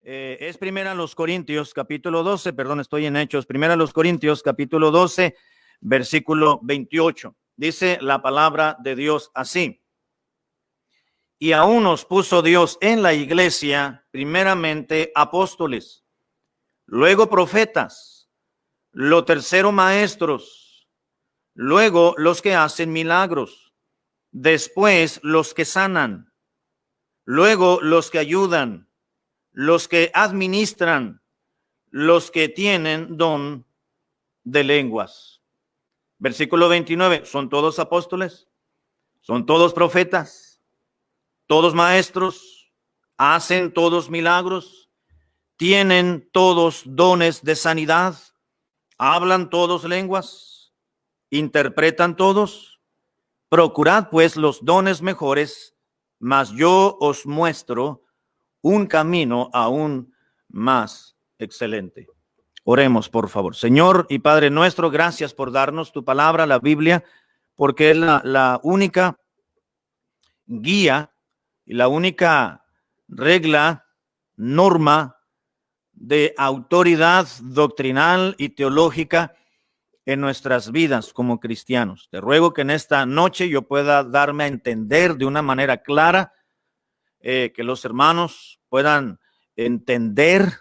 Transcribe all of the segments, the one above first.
Es Primera los Corintios, capítulo 12, perdón, estoy en Hechos. Primera los Corintios, capítulo 12, versículo 28. Dice la palabra de Dios así: y aún nos puso Dios en la iglesia, primeramente apóstoles, luego profetas, lo tercero maestros, luego los que hacen milagros, después los que sanan, luego los que ayudan, los que administran, los que tienen don de lenguas. Versículo 29, ¿son todos apóstoles? ¿Son todos profetas? ¿Todos maestros? ¿Hacen todos milagros? ¿Tienen todos dones de sanidad? ¿Hablan todos lenguas? ¿Interpretan todos? Procurad pues los dones mejores, mas yo os muestro un camino aún más excelente. Oremos, por favor. Señor y Padre nuestro, gracias por darnos tu palabra, la Biblia, porque es la única guía y la única regla, norma de autoridad doctrinal y teológica en nuestras vidas como cristianos. Te ruego que en esta noche yo pueda darme a entender de una manera clara, que los hermanos puedan entender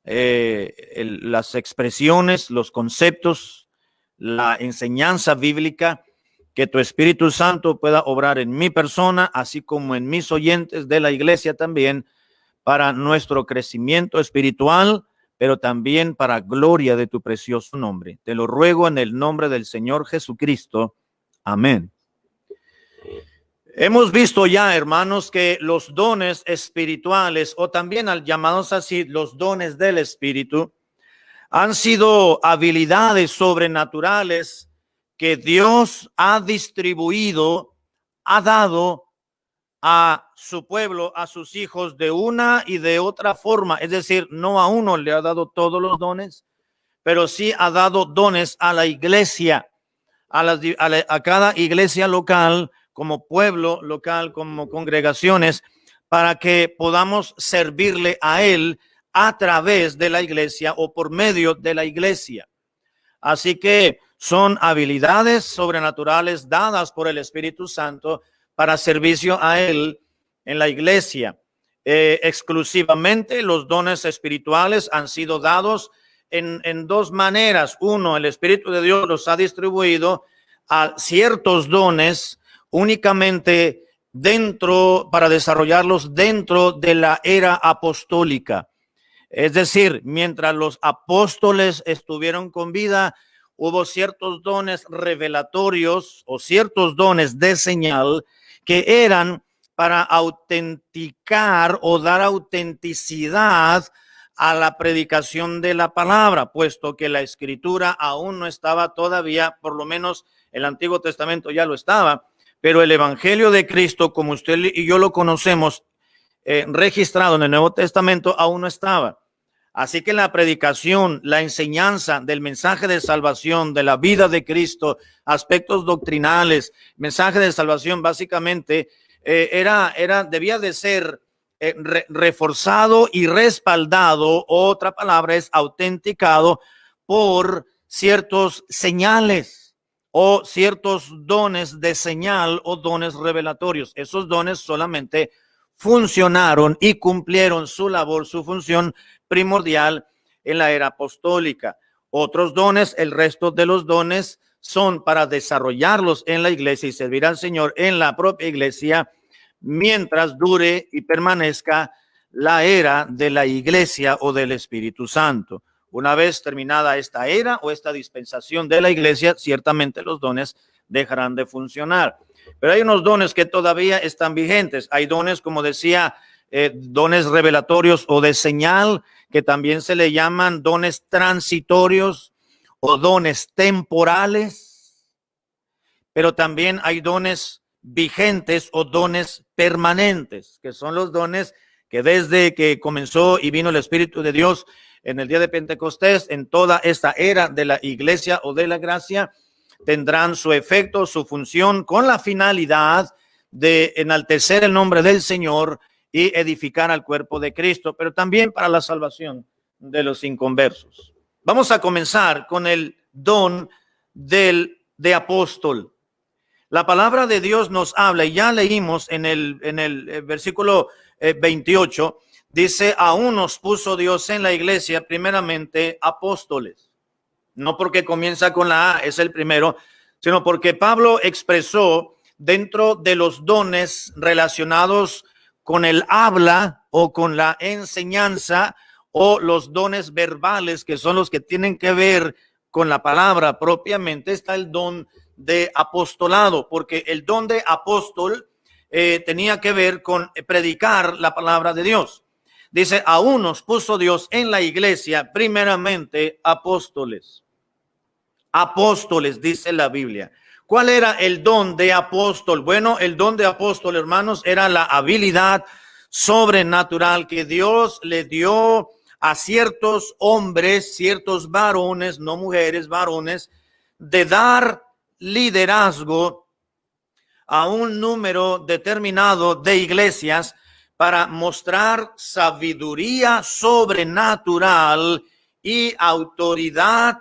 las expresiones, los conceptos, la enseñanza bíblica, que tu Espíritu Santo pueda obrar en mi persona, así como en mis oyentes de la iglesia también, para nuestro crecimiento espiritual, pero también para gloria de tu precioso nombre. Te lo ruego en el nombre del Señor Jesucristo. Amén. Hemos visto ya, hermanos, que los dones espirituales, o también llamados así, los dones del Espíritu, han sido habilidades sobrenaturales que Dios ha distribuido, ha dado a su pueblo, a sus hijos, de una y de otra forma. Es decir, no a uno le ha dado todos los dones, pero sí ha dado dones a la iglesia, a cada iglesia local, como pueblo local, como congregaciones, para que podamos servirle a Él a través de la iglesia o por medio de la iglesia. Así que son habilidades sobrenaturales dadas por el Espíritu Santo para servicio a Él en la iglesia. Exclusivamente los dones espirituales han sido dados en dos maneras. Uno, el Espíritu de Dios los ha distribuido a ciertos dones únicamente para desarrollarlos dentro de la era apostólica. Es decir, mientras los apóstoles estuvieron con vida, hubo ciertos dones revelatorios o ciertos dones de señal que eran para autenticar o dar autenticidad a la predicación de la palabra, puesto que la escritura aún no estaba todavía, por lo menos el Antiguo Testamento ya lo estaba, pero el Evangelio de Cristo, como usted y yo lo conocemos, registrado en el Nuevo Testamento, aún no estaba. Así que la predicación, la enseñanza del mensaje de salvación, de la vida de Cristo, aspectos doctrinales, mensaje de salvación, básicamente debía de ser reforzado y respaldado. Otra palabra es autenticado por ciertos señales o ciertos dones de señal o dones revelatorios. Esos dones solamente funcionaron y cumplieron su labor, su función primordial en la era apostólica. Otros dones, el resto de los dones son para desarrollarlos en la iglesia y servir al Señor en la propia iglesia mientras dure y permanezca la era de la iglesia o del Espíritu Santo. Una vez terminada esta era o esta dispensación de la iglesia, ciertamente los dones dejarán de funcionar. Pero hay unos dones que todavía están vigentes. Hay dones, como decía, dones revelatorios o de señal, que también se le llaman dones transitorios o dones temporales. Pero también hay dones vigentes o dones permanentes, que son los dones que desde que comenzó y vino el Espíritu de Dios en el día de Pentecostés, en toda esta era de la iglesia o de la gracia, tendrán su efecto, su función, con la finalidad de enaltecer el nombre del Señor y edificar al cuerpo de Cristo, pero también para la salvación de los inconversos. Vamos a comenzar con el don de apóstol. La palabra de Dios nos habla, y ya leímos en el versículo 28, dice: a unos puso Dios en la iglesia primeramente apóstoles. No porque comienza con la A, es el primero, sino porque Pablo expresó dentro de los dones relacionados con el habla o con la enseñanza, o los dones verbales, que son los que tienen que ver con la palabra propiamente, está el don de apostolado, porque el don de apóstol tenía que ver con predicar la palabra de Dios. Dice: a unos puso Dios en la iglesia primeramente apóstoles. Apóstoles, dice la Biblia. ¿Cuál era el don de apóstol? Bueno, el don de apóstol, hermanos, era la habilidad sobrenatural que Dios le dio a ciertos hombres, ciertos varones, no mujeres, varones, de dar liderazgo a un número determinado de iglesias para mostrar sabiduría sobrenatural y autoridad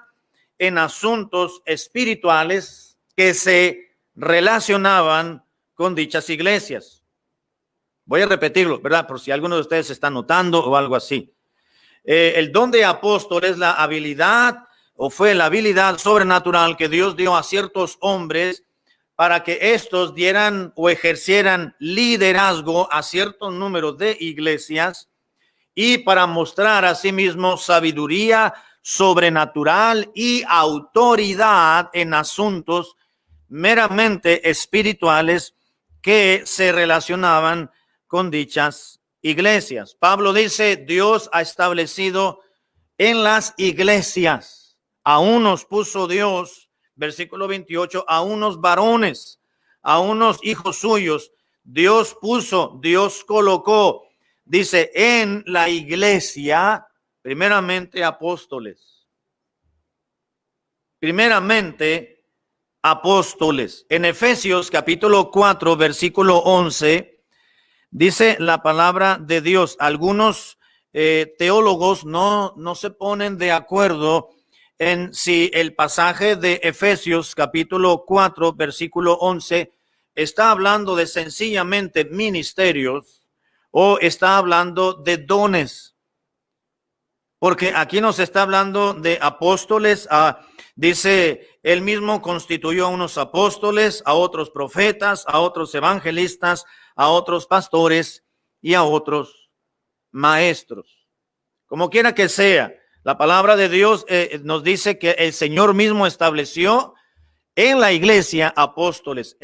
en asuntos espirituales que se relacionaban con dichas iglesias. Voy a repetirlo, ¿verdad? Por si alguno de ustedes está notando o algo así. El don de apóstol es la habilidad, o fue la habilidad sobrenatural que Dios dio a ciertos hombres para que estos dieran o ejercieran liderazgo a cierto número de iglesias, y para mostrar a sí mismo sabiduría sobrenatural y autoridad en asuntos meramente espirituales que se relacionaban con dichas iglesias. Pablo dice: Dios ha establecido en las iglesias, a unos puso Dios, versículo 28, a unos varones, a unos hijos suyos, Dios puso, Dios colocó, dice, en la iglesia, primeramente apóstoles. Primeramente apóstoles. En Efesios capítulo 4, versículo 11, dice la palabra de Dios. Algunos teólogos no se ponen de acuerdo en si el pasaje de Efesios capítulo 4, versículo 11, está hablando de sencillamente ministerios o está hablando de dones. Porque aquí nos está hablando de apóstoles. Dice, él mismo constituyó a unos apóstoles, a otros profetas, a otros evangelistas, a otros pastores y a otros maestros. Como quiera que sea, la palabra de Dios nos dice que el Señor mismo estableció en la iglesia apóstoles.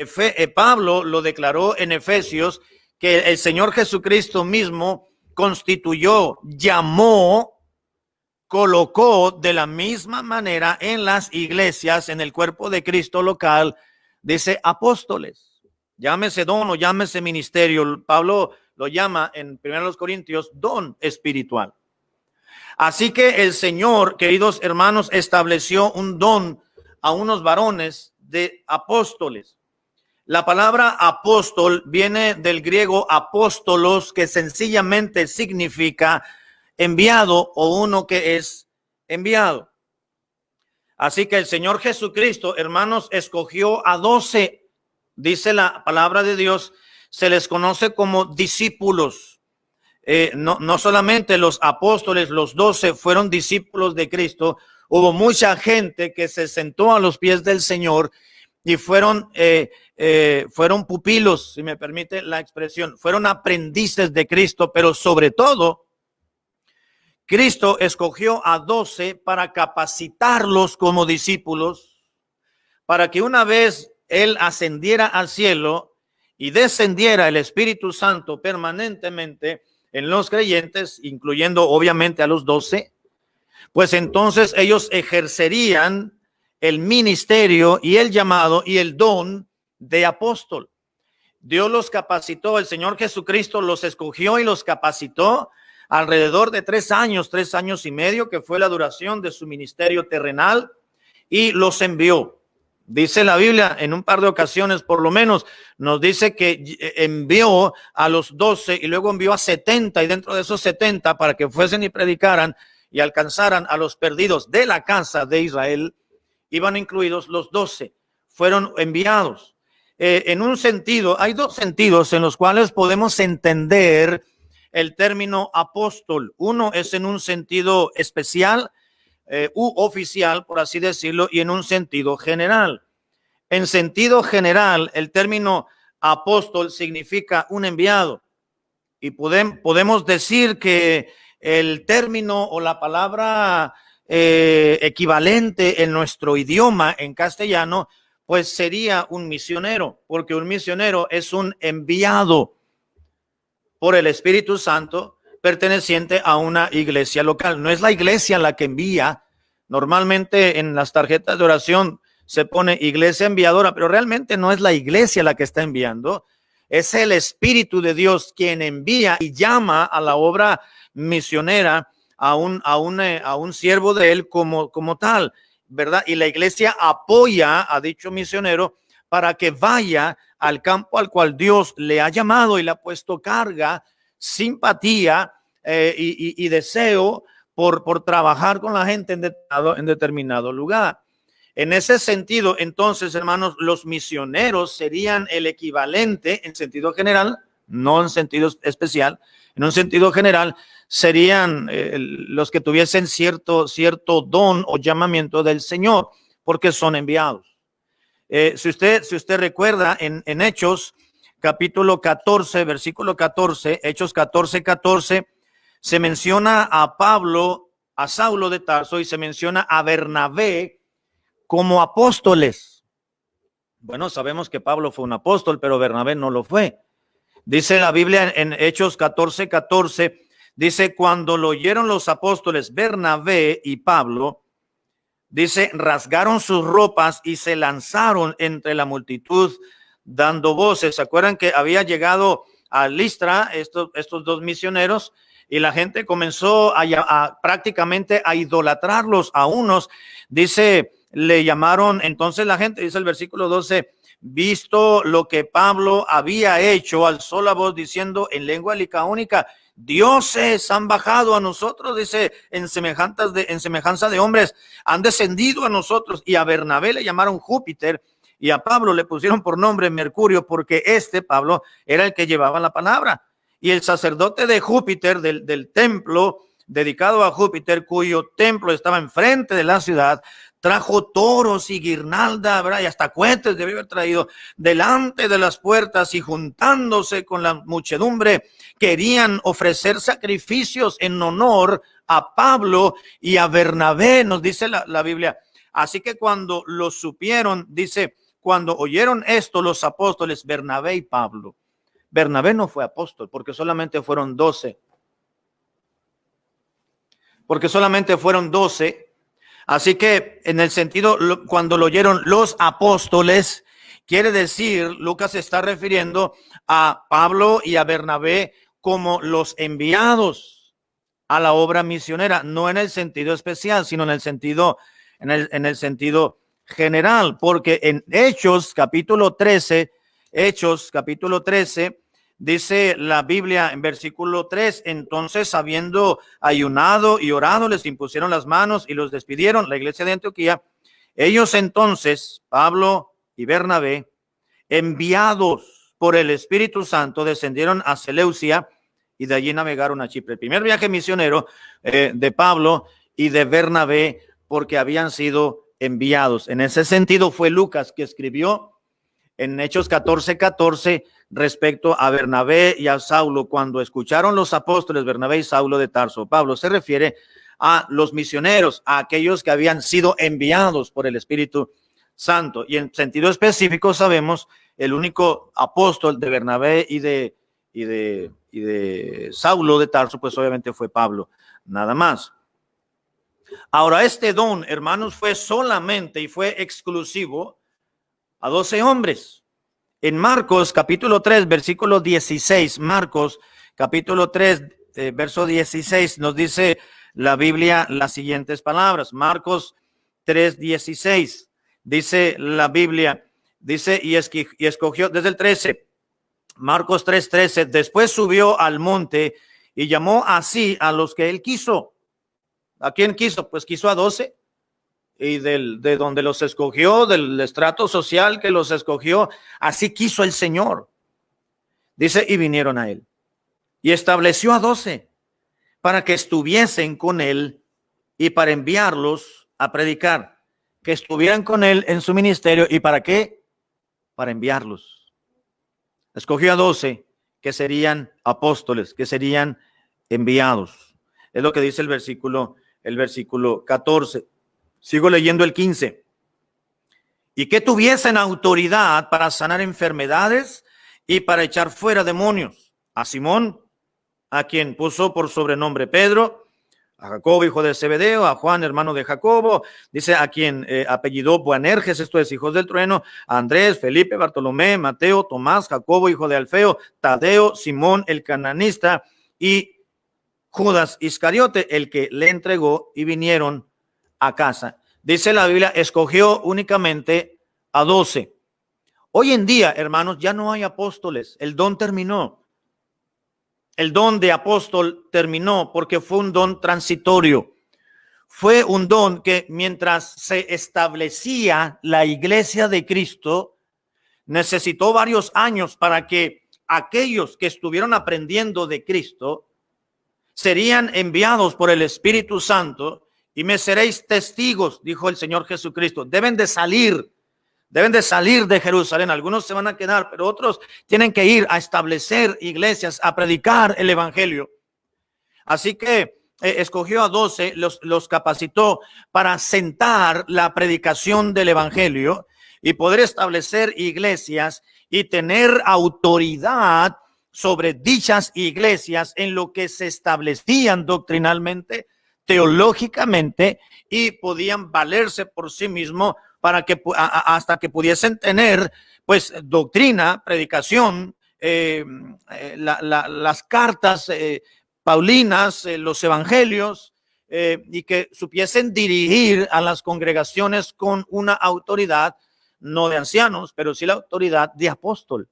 Pablo lo declaró en Efesios, que el Señor Jesucristo mismo constituyó, llamó, colocó de la misma manera en las iglesias, en el cuerpo de Cristo local, dice apóstoles. Llámese don o llámese ministerio. Pablo lo llama en 1 Corintios don espiritual. Así que el Señor, queridos hermanos, estableció un don a unos varones de apóstoles. La palabra apóstol viene del griego apóstolos, que sencillamente significa enviado o uno que es enviado. Así que el Señor Jesucristo, hermanos, escogió a 12. Dice la palabra de Dios, se les conoce como discípulos. No solamente los apóstoles, los 12 fueron discípulos de Cristo. Hubo mucha gente que se sentó a los pies del Señor y fueron pupilos, si me permite la expresión, fueron aprendices de Cristo, pero sobre todo, Cristo escogió a 12 para capacitarlos como discípulos, para que una vez Él ascendiera al cielo y descendiera el Espíritu Santo permanentemente en los creyentes, incluyendo obviamente a los 12, pues entonces ellos ejercerían el ministerio y el llamado y el don de apóstol. Dios los capacitó, el Señor Jesucristo los escogió y los capacitó alrededor de 3 años y medio, que fue la duración de su ministerio terrenal, y los envió. Dice la Biblia en un par de ocasiones, por lo menos, nos dice que envió a los 12 y luego envió a 70, y dentro de esos 70 para que fuesen y predicaran y alcanzaran a los perdidos de la casa de Israel, iban incluidos los 12, fueron enviados. En un sentido, hay dos sentidos en los cuales podemos entender el término apóstol. Uno es en un sentido especial u oficial, por así decirlo, y en un sentido general. En sentido general, el término apóstol significa un enviado, y podemos decir que el término o la palabra equivalente en nuestro idioma, en castellano, pues sería un misionero, porque un misionero es un enviado por el Espíritu Santo perteneciente a una iglesia local. No es la iglesia la que envía. Normalmente en las tarjetas de oración se pone iglesia enviadora, pero realmente no es la iglesia la que está enviando. Es el Espíritu de Dios quien envía y llama a la obra misionera a un siervo de él como tal, ¿verdad? Y la iglesia apoya a dicho misionero para que vaya al campo al cual Dios le ha llamado y le ha puesto carga, simpatía y deseo por trabajar con la gente en determinado lugar. En ese sentido, entonces, hermanos, los misioneros serían el equivalente en sentido general, no en sentido especial. En un sentido general, serían los que tuviesen cierto don o llamamiento del Señor, porque son enviados. Si usted recuerda en Hechos capítulo 14, versículo 14, Hechos 14, se menciona a Pablo, a Saulo de Tarso, y se menciona a Bernabé como apóstoles. Bueno, sabemos que Pablo fue un apóstol, pero Bernabé no lo fue. Dice la Biblia en Hechos 14, dice, cuando lo oyeron los apóstoles Bernabé y Pablo, dice, rasgaron sus ropas y se lanzaron entre la multitud dando voces. ¿Se acuerdan que había llegado a Listra estos dos misioneros? Y la gente comenzó prácticamente a idolatrarlos. A unos, dice, le llamaron, entonces la gente, dice el versículo 12, visto lo que Pablo había hecho, alzó la voz diciendo en lengua licaónica, dioses han bajado a nosotros, dice, en semejanza de hombres, han descendido a nosotros. Y a Bernabé le llamaron Júpiter y a Pablo le pusieron por nombre Mercurio, porque Pablo, era el que llevaba la palabra. Y el sacerdote de Júpiter, del templo dedicado a Júpiter, cuyo templo estaba enfrente de la ciudad, trajo toros y guirnalda, ¿verdad? Y hasta cohetes debía haber traído delante de las puertas, y juntándose con la muchedumbre querían ofrecer sacrificios en honor a Pablo y a Bernabé, nos dice la Biblia. Así que cuando lo supieron, dice, cuando oyeron esto los apóstoles Bernabé y Pablo. Bernabé no fue apóstol porque solamente fueron 12. Así que en el sentido, cuando lo oyeron los apóstoles, quiere decir, Lucas se está refiriendo a Pablo y a Bernabé como los enviados a la obra misionera, no en el sentido especial, sino en el sentido general, porque en Hechos capítulo 13, dice la Biblia en versículo 3, entonces habiendo ayunado y orado, les impusieron las manos y los despidieron, la iglesia de Antioquía. Ellos entonces, Pablo y Bernabé, enviados por el Espíritu Santo, descendieron a Seleucia y de allí navegaron a Chipre. El primer viaje misionero de Pablo y de Bernabé, porque habían sido enviados. En ese sentido fue Lucas que escribió en Hechos 14 respecto a Bernabé y a Saulo, cuando escucharon los apóstoles Bernabé y Saulo de Tarso. Pablo se refiere a los misioneros, a aquellos que habían sido enviados por el Espíritu Santo. Y en sentido específico sabemos el único apóstol de Bernabé y de Saulo de Tarso, pues obviamente fue Pablo, nada más. Ahora, este don, hermanos, fue solamente y fue exclusivo a 12 hombres. En Marcos capítulo 3, versículo 16, Marcos capítulo 3, verso 16, nos dice la Biblia las siguientes palabras. Marcos 3:16 dice la Biblia, dice, y escogió, desde el 13, Marcos 3:13, después subió al monte y llamó así a los que él quiso. ¿A quién quiso? Pues quiso a 12, y de donde los escogió, del estrato social que los escogió, así quiso el Señor. Dice, y vinieron a él. Y estableció a 12 para que estuviesen con él y para enviarlos a predicar, que estuvieran con él en su ministerio. ¿Y para qué? Para enviarlos. Escogió a 12 que serían apóstoles, que serían enviados. Es lo que dice el versículo 14. Sigo leyendo el 15. Y que tuviesen autoridad para sanar enfermedades y para echar fuera demonios. A Simón, a quien puso por sobrenombre Pedro, a Jacobo, hijo de Zebedeo, a Juan, hermano de Jacobo, dice, a quien apellidó Boanerges, esto es, hijos del trueno, a Andrés, Felipe, Bartolomé, Mateo, Tomás, Jacobo, hijo de Alfeo, Tadeo, Simón, el cananista, y Judas Iscariote, el que le entregó, y vinieron a casa. Dice la Biblia, escogió únicamente a 12. Hoy en día, hermanos, ya no hay apóstoles. El don terminó. El don de apóstol terminó porque fue un don transitorio. Fue un don que mientras se establecía la iglesia de Cristo, necesitó varios años para que aquellos que estuvieron aprendiendo de Cristo serían enviados por el Espíritu Santo. Y me seréis testigos, dijo el Señor Jesucristo. Deben de salir de Jerusalén. Algunos se van a quedar, pero otros tienen que ir a establecer iglesias, a predicar el evangelio. Así que escogió a 12, los capacitó para sentar la predicación del evangelio y poder establecer iglesias y tener autoridad sobre dichas iglesias en lo que se establecían doctrinalmente, teológicamente, y podían valerse por sí mismos para que hasta que pudiesen tener pues doctrina, predicación, las cartas paulinas, los evangelios, y que supiesen dirigir a las congregaciones con una autoridad, no de ancianos, pero sí la autoridad de apóstol.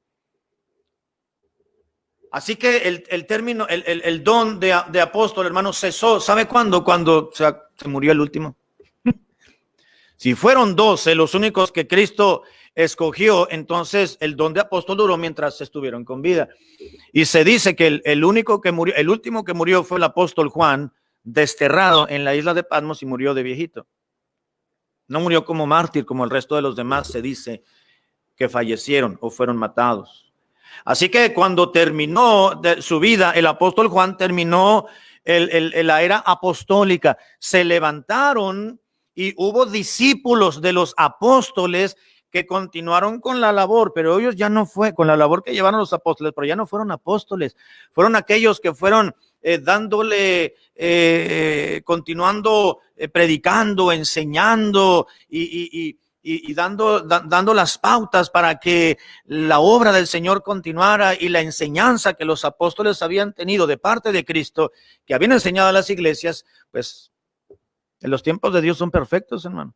Así que el término, el don de apóstol, hermano, cesó. ¿Sabe cuándo? Cuando se murió el último. Si fueron 12 los únicos que Cristo escogió, entonces el don de apóstol duró mientras estuvieron con vida. Y se dice que el único que murió, el último que murió fue el apóstol Juan, desterrado en la isla de Patmos, y murió de viejito. No murió como mártir como el resto de los demás. Se dice que fallecieron o fueron matados. Así que cuando terminó su vida, el apóstol Juan terminó la era apostólica. Se levantaron y hubo discípulos de los apóstoles que continuaron con la labor, pero ellos ya no fue con la labor que llevaron los apóstoles, pero ya no fueron apóstoles, fueron aquellos que fueron continuando predicando, enseñando y dando las pautas para que la obra del Señor continuara, y la enseñanza que los apóstoles habían tenido de parte de Cristo, que habían enseñado a las iglesias, pues en los tiempos de Dios son perfectos, hermano.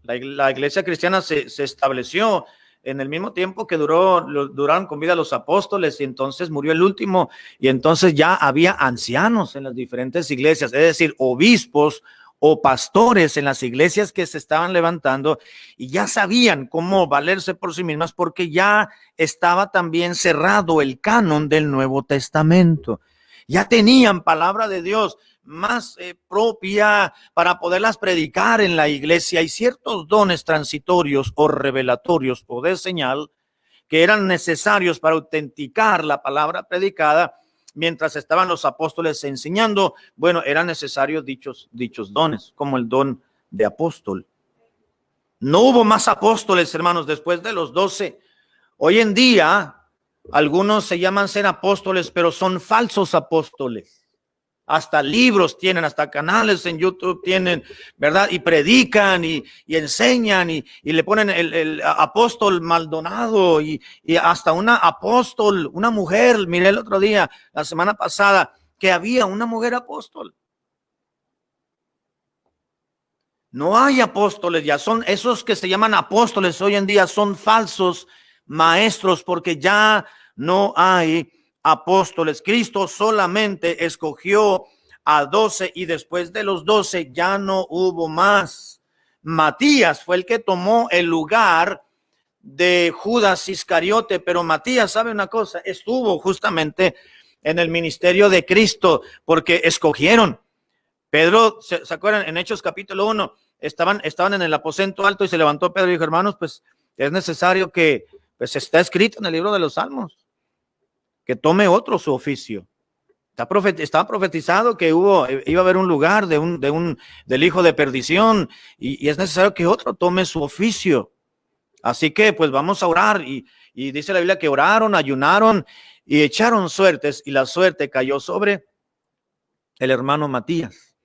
La iglesia cristiana se estableció en el mismo tiempo que duraron con vida los apóstoles, y entonces murió el último, y entonces ya había ancianos en las diferentes iglesias, es decir, obispos o pastores en las iglesias que se estaban levantando, y ya sabían cómo valerse por sí mismas, porque ya estaba también cerrado el canon del Nuevo Testamento. Ya tenían palabra de Dios más propia para poderlas predicar en la iglesia, y ciertos dones transitorios o revelatorios o de señal que eran necesarios para autenticar la palabra predicada mientras estaban los apóstoles enseñando. Bueno, eran necesarios dichos dones, como el don de apóstol. No hubo más apóstoles, hermanos, después de los 12. Hoy en día, algunos se llaman ser apóstoles, pero son falsos apóstoles. Hasta libros tienen, hasta canales en YouTube tienen, ¿verdad? Y predican y enseñan y le ponen el apóstol Maldonado y hasta una apóstol, una mujer. Miré el otro día, la semana pasada, que había una mujer apóstol. No hay apóstoles ya, son esos que se llaman apóstoles hoy en día, son falsos maestros porque ya no hay apóstoles. Cristo solamente escogió a 12 y después de los 12 ya no hubo más. Matías fue el que tomó el lugar de Judas Iscariote, pero Matías, ¿sabe una cosa? Estuvo justamente en el ministerio de Cristo porque escogieron. Pedro, ¿se acuerdan? En Hechos capítulo 1, estaban en el aposento alto y se levantó Pedro y dijo, hermanos, pues es necesario que, pues está escrito en el libro de los Salmos, que tome otro su oficio. Estaba profetizado que iba a haber un lugar del hijo de perdición y es necesario que otro tome su oficio. Así que pues vamos a orar y dice la Biblia que oraron, ayunaron y echaron suertes y la suerte cayó sobre el hermano Matías.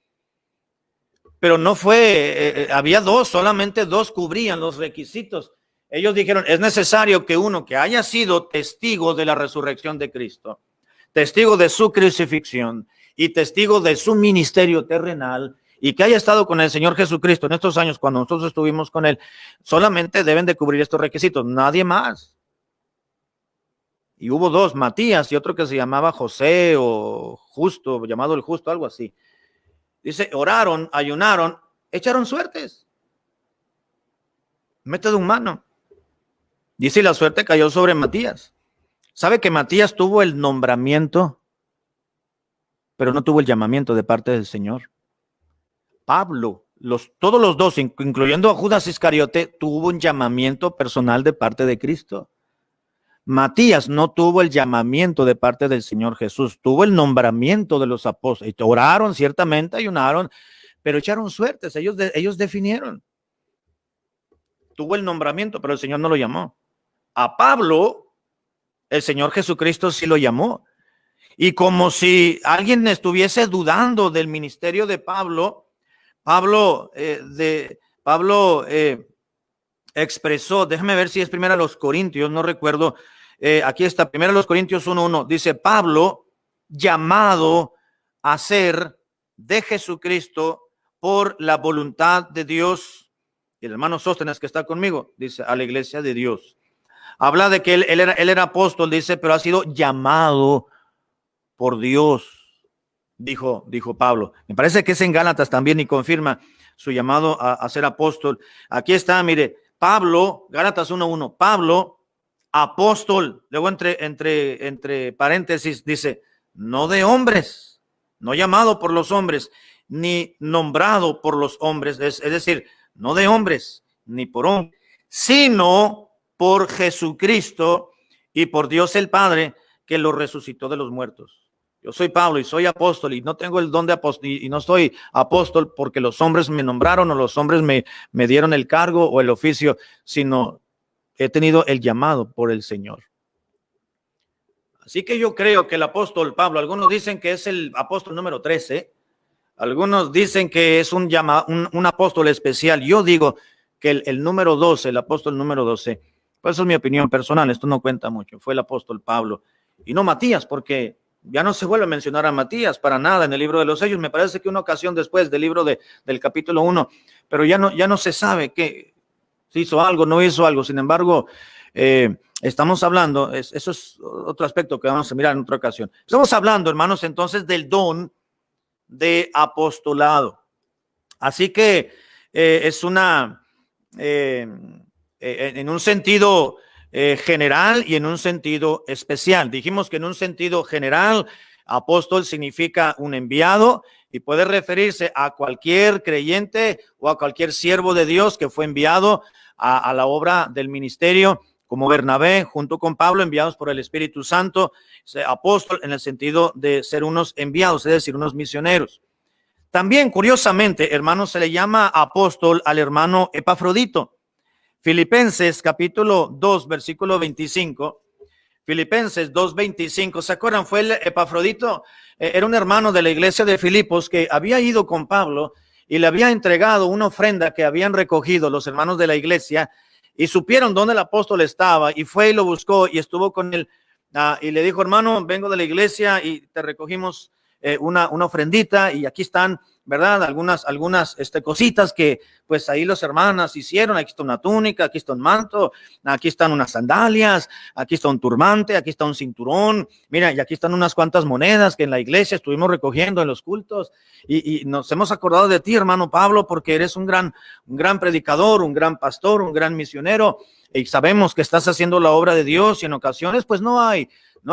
Pero no fue, había dos, solamente dos cubrían los requisitos. Ellos dijeron, es necesario que uno que haya sido testigo de la resurrección de Cristo, testigo de su crucifixión y testigo de su ministerio terrenal y que haya estado con el Señor Jesucristo en estos años cuando nosotros estuvimos con él, solamente deben de cubrir estos requisitos, nadie más. Y hubo dos, Matías y otro que se llamaba José o Justo, llamado el Justo, algo así. Dice, oraron, ayunaron, echaron suertes. Método humano. Dice, la suerte cayó sobre Matías. ¿Sabe que Matías tuvo el nombramiento, pero no tuvo el llamamiento de parte del Señor? Pablo, todos los dos, incluyendo a Judas Iscariote, tuvo un llamamiento personal de parte de Cristo. Matías no tuvo el llamamiento de parte del Señor Jesús, tuvo el nombramiento de los apóstoles. Oraron, ciertamente, ayunaron, pero echaron suertes, ellos definieron. Tuvo el nombramiento, pero el Señor no lo llamó. A Pablo, el Señor Jesucristo sí lo llamó. Y como si alguien estuviese dudando del ministerio de Pablo, Pablo expresó, déjame ver si es primero a los Corintios, no recuerdo, aquí está, primero a los Corintios 1:1, dice Pablo, llamado a ser de Jesucristo por la voluntad de Dios. Y el hermano Sóstenes que está conmigo, dice, a la iglesia de Dios. Habla de que él era apóstol, dice, pero ha sido llamado por Dios, dijo Pablo. Me parece que es en Gálatas también y confirma su llamado a ser apóstol. Aquí está, mire, Pablo, Gálatas 1:1, Pablo, apóstol, luego entre paréntesis dice, no de hombres, no llamado por los hombres, ni nombrado por los hombres, es decir, no de hombres, ni por hombres, sino por Jesucristo y por Dios el Padre, que lo resucitó de los muertos. Yo soy Pablo y soy apóstol y no tengo el don de apóstol y no soy apóstol porque los hombres me nombraron o los hombres me dieron el cargo o el oficio, sino he tenido el llamado por el Señor. Así que yo creo que el apóstol Pablo, algunos dicen que es el apóstol número 13, algunos dicen que es un apóstol especial. Yo digo que el número 12, el apóstol número 12, pues eso es mi opinión personal, esto no cuenta mucho, fue el apóstol Pablo y no Matías, porque ya no se vuelve a mencionar a Matías para nada en el libro de los Hechos. Me parece que una ocasión después del libro del capítulo 1, pero ya no se sabe que si hizo algo, no hizo algo. Sin embargo, estamos hablando, eso es otro aspecto que vamos a mirar en otra ocasión. Estamos hablando, hermanos, entonces del don de apostolado. Así que es en un sentido general y en un sentido especial. Dijimos que en un sentido general, apóstol significa un enviado y puede referirse a cualquier creyente o a cualquier siervo de Dios que fue enviado a la obra del ministerio, como Bernabé junto con Pablo, enviados por el Espíritu Santo. Apóstol en el sentido de ser unos enviados, es decir, unos misioneros. También, curiosamente, hermanos, se le llama apóstol al hermano Epafrodito. Filipenses capítulo 2, versículo 25. Filipenses 2:25. ¿Se acuerdan? Fue el Epafrodito, era un hermano de la iglesia de Filipos que había ido con Pablo y le había entregado una ofrenda que habían recogido los hermanos de la iglesia y supieron dónde el apóstol estaba y fue y lo buscó y estuvo con él y le dijo, hermano, vengo de la iglesia y te recogimos una ofrendita y aquí están, ¿verdad? Algunas cositas que pues ahí los hermanas hicieron. Aquí está una túnica, aquí está un manto, aquí están unas sandalias, aquí está un turbante, aquí está un cinturón. Mira, y aquí están unas cuantas monedas que en la iglesia estuvimos recogiendo en los cultos y nos hemos acordado de ti, hermano Pablo, porque eres un gran predicador, un gran pastor, un gran misionero y sabemos que estás haciendo la obra de Dios y en ocasiones pues no hay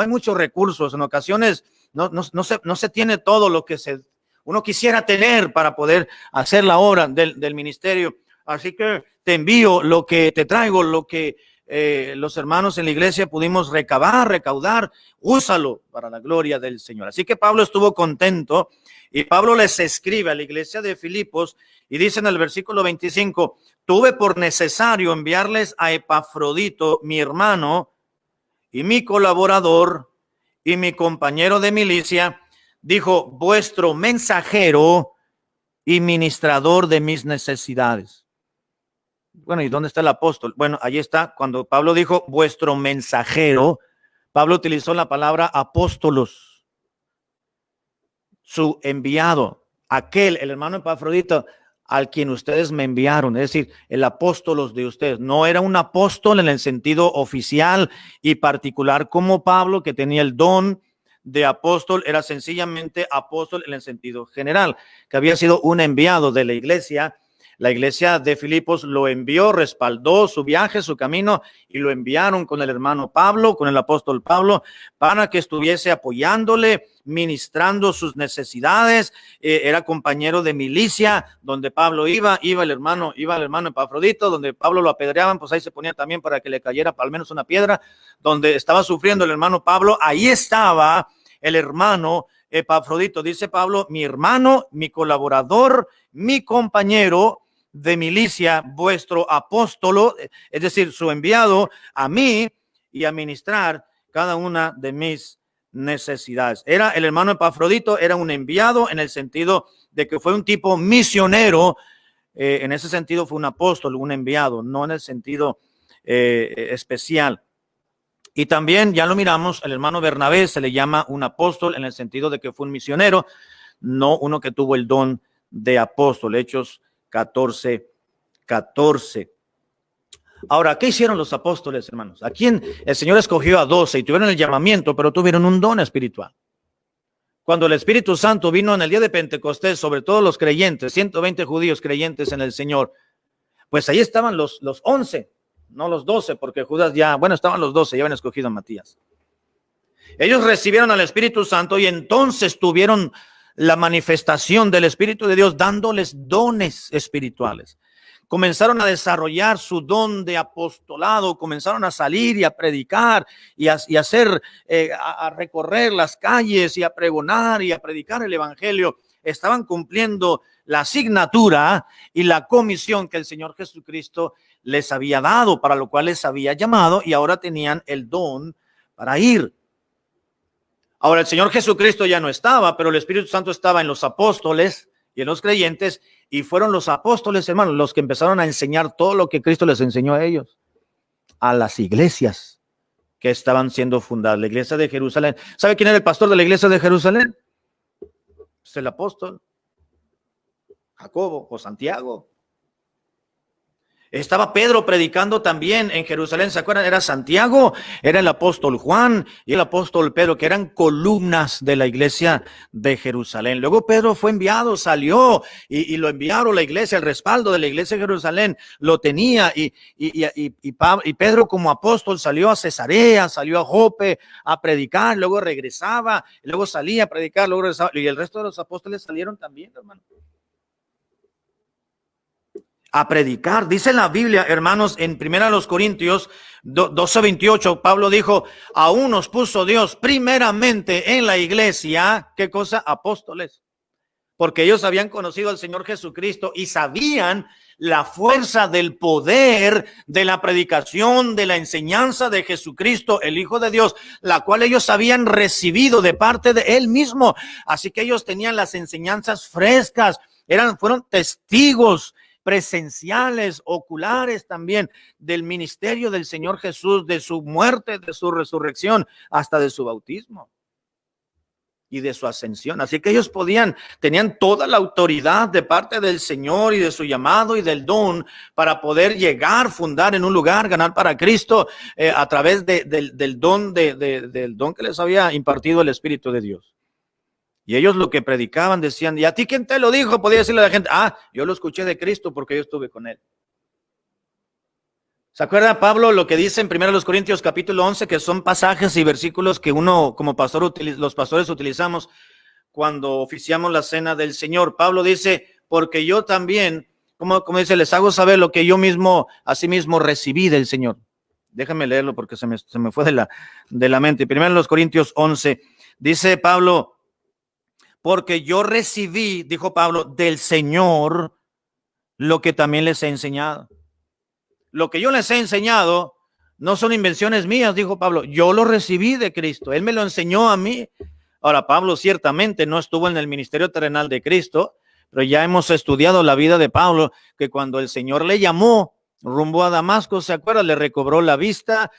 muchos recursos, en ocasiones no se tiene todo lo que uno quisiera tener para poder hacer la obra del ministerio. Así que te envío lo que te traigo, lo que los hermanos en la iglesia pudimos recaudar, úsalo para la gloria del Señor. Así que Pablo estuvo contento y Pablo les escribe a la iglesia de Filipos y dice en el versículo 25, tuve por necesario enviarles a Epafrodito, mi hermano y mi colaborador y mi compañero de milicia, dijo, vuestro mensajero y ministrador de mis necesidades. Bueno, ¿y dónde está el apóstol? Bueno, allí está. Cuando Pablo dijo vuestro mensajero, Pablo utilizó la palabra apóstolos, su enviado, el hermano Epafrodito, al quien ustedes me enviaron, es decir, el apóstolos de ustedes. No era un apóstol en el sentido oficial y particular como Pablo, que tenía el don de apóstol, era sencillamente apóstol en el sentido general, que había sido un enviado de la iglesia. La iglesia de Filipos lo envió, respaldó su viaje, su camino, y lo enviaron con el hermano Pablo, con el apóstol Pablo, para que estuviese apoyándole, ministrando sus necesidades. Era compañero de milicia, donde Pablo iba el hermano Epafrodito, donde Pablo lo apedreaban, pues ahí se ponía también para que le cayera al menos una piedra. Donde estaba sufriendo el hermano Pablo, ahí estaba el hermano Epafrodito. Dice Pablo, mi hermano, mi colaborador, mi compañero de milicia, vuestro apóstolo, es decir, su enviado a mí y a ministrar cada una de mis necesidades. Era el hermano Epafrodito, era un enviado en el sentido de que fue un tipo misionero. En ese sentido fue un apóstol, un enviado, no en el sentido especial. Y también ya lo miramos, el hermano Bernabé se le llama un apóstol en el sentido de que fue un misionero, no uno que tuvo el don de apóstol. Hechos 14:14. Ahora, ¿qué hicieron los apóstoles, hermanos? ¿A quién? El Señor escogió a 12 y tuvieron el llamamiento, pero tuvieron un don espiritual. Cuando el Espíritu Santo vino en el día de Pentecostés sobre todos los creyentes, 120 judíos creyentes en el Señor, pues ahí estaban los 11, no los 12, porque Judas estaban los 12, ya habían escogido a Matías. Ellos recibieron al Espíritu Santo y entonces tuvieron la manifestación del Espíritu de Dios dándoles dones espirituales. Comenzaron a desarrollar su don de apostolado, comenzaron a salir y a predicar y a recorrer las calles y a pregonar y a predicar el evangelio. Estaban cumpliendo la asignatura y la comisión que el Señor Jesucristo les había dado, para lo cual les había llamado, y ahora tenían el don para ir. Ahora el Señor Jesucristo ya no estaba, pero el Espíritu Santo estaba en los apóstoles y en los creyentes, y fueron los apóstoles, hermanos, los que empezaron a enseñar todo lo que Cristo les enseñó a ellos, a las iglesias que estaban siendo fundadas. La iglesia de Jerusalén. ¿Sabe quién era el pastor de la iglesia de Jerusalén? Es el apóstol Jacobo o Santiago. Estaba Pedro predicando también en Jerusalén, ¿se acuerdan? Era Santiago, era el apóstol Juan y el apóstol Pedro, que eran columnas de la iglesia de Jerusalén. Luego Pedro fue enviado, salió y lo enviaron la iglesia, el respaldo de la iglesia de Jerusalén lo tenía, y Pedro como apóstol salió a Cesarea, salió a Jope a predicar, luego regresaba, luego salía a predicar, luego regresaba, y el resto de los apóstoles salieron también, hermano, a predicar. Dice la Biblia, hermanos, en 1 Corintios 12:28, Pablo dijo, aún nos puso Dios primeramente en la iglesia, ¿qué cosa? Apóstoles, porque ellos habían conocido al Señor Jesucristo y sabían la fuerza del poder de la predicación, de la enseñanza de Jesucristo, el Hijo de Dios, la cual ellos habían recibido de parte de Él mismo. Así que ellos tenían las enseñanzas frescas, fueron testigos presenciales, oculares también, del ministerio del Señor Jesús, de su muerte, de su resurrección, hasta de su bautismo. y de su ascensión. Así que ellos tenían toda la autoridad de parte del Señor y de su llamado y del don para poder llegar, fundar en un lugar, ganar para Cristo a través del don que les había impartido el Espíritu de Dios. Y ellos lo que predicaban decían, ¿y a ti quién te lo dijo? Podía decirle a la gente, yo lo escuché de Cristo porque yo estuve con él. ¿Se acuerda Pablo lo que dice en 1 Corintios capítulo 11, que son pasajes y versículos que uno como pastor, los pastores utilizamos cuando oficiamos la cena del Señor? Pablo dice, porque yo también, como dice, les hago saber lo que yo mismo, asimismo recibí del Señor. Déjame leerlo porque se me fue de la mente. 1 Corintios 11, dice Pablo, porque yo recibí, dijo Pablo, del Señor lo que también les he enseñado. Lo que yo les he enseñado no son invenciones mías, dijo Pablo. Yo lo recibí de Cristo. Él me lo enseñó a mí. Ahora, Pablo ciertamente no estuvo en el ministerio terrenal de Cristo, pero ya hemos estudiado la vida de Pablo, que cuando el Señor le llamó rumbo a Damasco, ¿se acuerda? Le recobró la vista.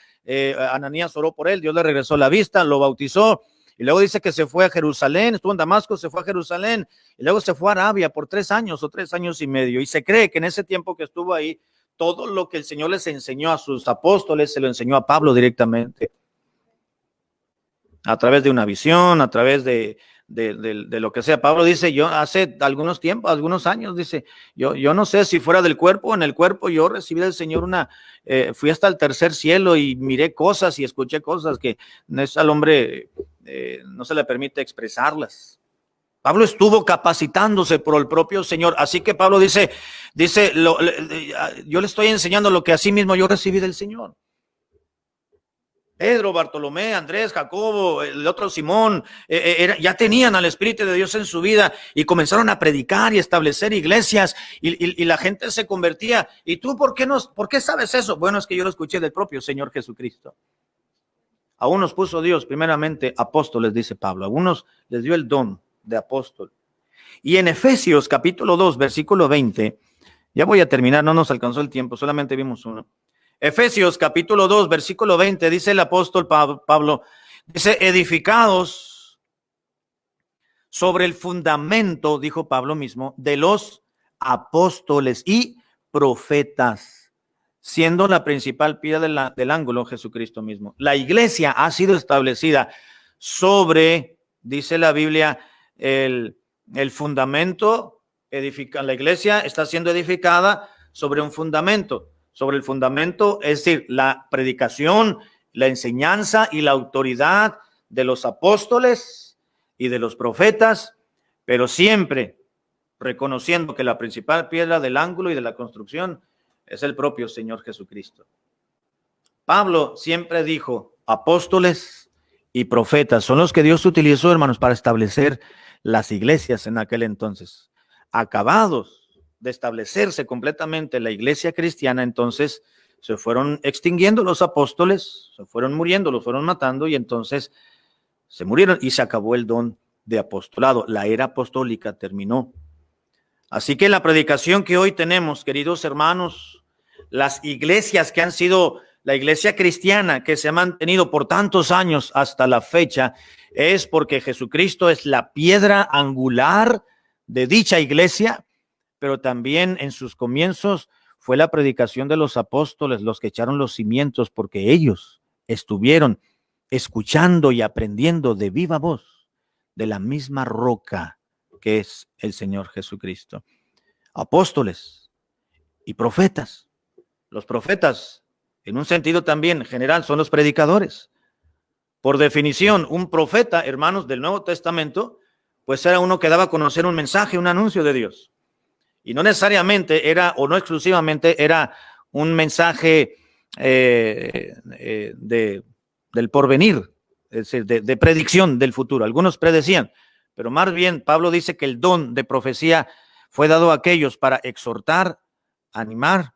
Ananías oró por él, Dios le regresó la vista, lo bautizó. Y luego dice que se fue a Jerusalén, estuvo en Damasco, se fue a Jerusalén, y luego se fue a Arabia por 3 años o 3 años y medio. Y se cree que en ese tiempo que estuvo ahí, todo lo que el Señor les enseñó a sus apóstoles, se lo enseñó a Pablo directamente. A través de una visión, a través de lo que sea. Pablo dice, yo hace algunos años, dice, yo no sé si fuera del cuerpo o en el cuerpo, yo recibí del Señor fui hasta el tercer cielo y miré cosas y escuché cosas que al hombre no se le permite expresarlas. Pablo estuvo capacitándose por el propio Señor. Así que Pablo dice, yo le estoy enseñando lo que así mismo yo recibí del Señor. Pedro, Bartolomé, Andrés, Jacobo, el otro Simón, ya tenían al Espíritu de Dios en su vida y comenzaron a predicar y establecer iglesias y la gente se convertía. ¿Y tú por qué sabes eso? Bueno, es que yo lo escuché del propio Señor Jesucristo. A unos puso Dios primeramente apóstoles, dice Pablo. A unos les dio el don de apóstol. Y en Efesios capítulo 2, versículo 20, ya voy a terminar, no nos alcanzó el tiempo, solamente vimos uno. Efesios capítulo 2, versículo 20, dice el apóstol Pablo, dice, edificados sobre el fundamento, dijo Pablo mismo, de los apóstoles y profetas, siendo la principal piedra del ángulo Jesucristo mismo. La iglesia ha sido establecida sobre, dice la Biblia, el fundamento, la iglesia está siendo edificada sobre un fundamento. Sobre el fundamento, es decir, la predicación, la enseñanza y la autoridad de los apóstoles y de los profetas, pero siempre reconociendo que la principal piedra del ángulo y de la construcción es el propio Señor Jesucristo. Pablo siempre dijo, apóstoles y profetas son los que Dios utilizó, hermanos, para establecer las iglesias en aquel entonces. Acabados de establecerse completamente la iglesia cristiana, entonces se fueron extinguiendo los apóstoles, se fueron muriendo, los fueron matando y entonces se murieron y se acabó el don de apostolado. La era apostólica terminó. Así que la predicación que hoy tenemos, queridos hermanos, las iglesias que han sido la iglesia cristiana que se ha mantenido por tantos años hasta la fecha, es porque Jesucristo es la piedra angular de dicha iglesia, pero también en sus comienzos fue la predicación de los apóstoles los que echaron los cimientos, porque ellos estuvieron escuchando y aprendiendo de viva voz de la misma roca que es el Señor Jesucristo. Apóstoles y profetas. Los profetas, en un sentido también general, son los predicadores. Por definición, un profeta, hermanos del Nuevo Testamento, pues era uno que daba a conocer un mensaje, un anuncio de Dios. Y no necesariamente era, o no exclusivamente, era un mensaje del porvenir, es decir, de predicción del futuro. Algunos predecían, pero más bien Pablo dice que el don de profecía fue dado a aquellos para exhortar, animar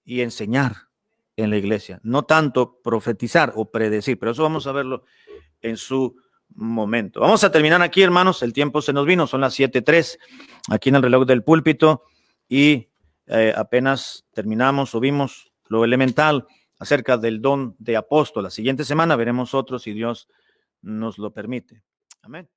y enseñar en la iglesia. No tanto profetizar o predecir, pero eso vamos a verlo en su momento. Vamos a terminar aquí, hermanos. El tiempo se nos vino, son las 7:03 aquí en el reloj del púlpito y apenas terminamos o vimos lo elemental acerca del don de apóstol. La siguiente semana veremos otros si Dios nos lo permite. Amén.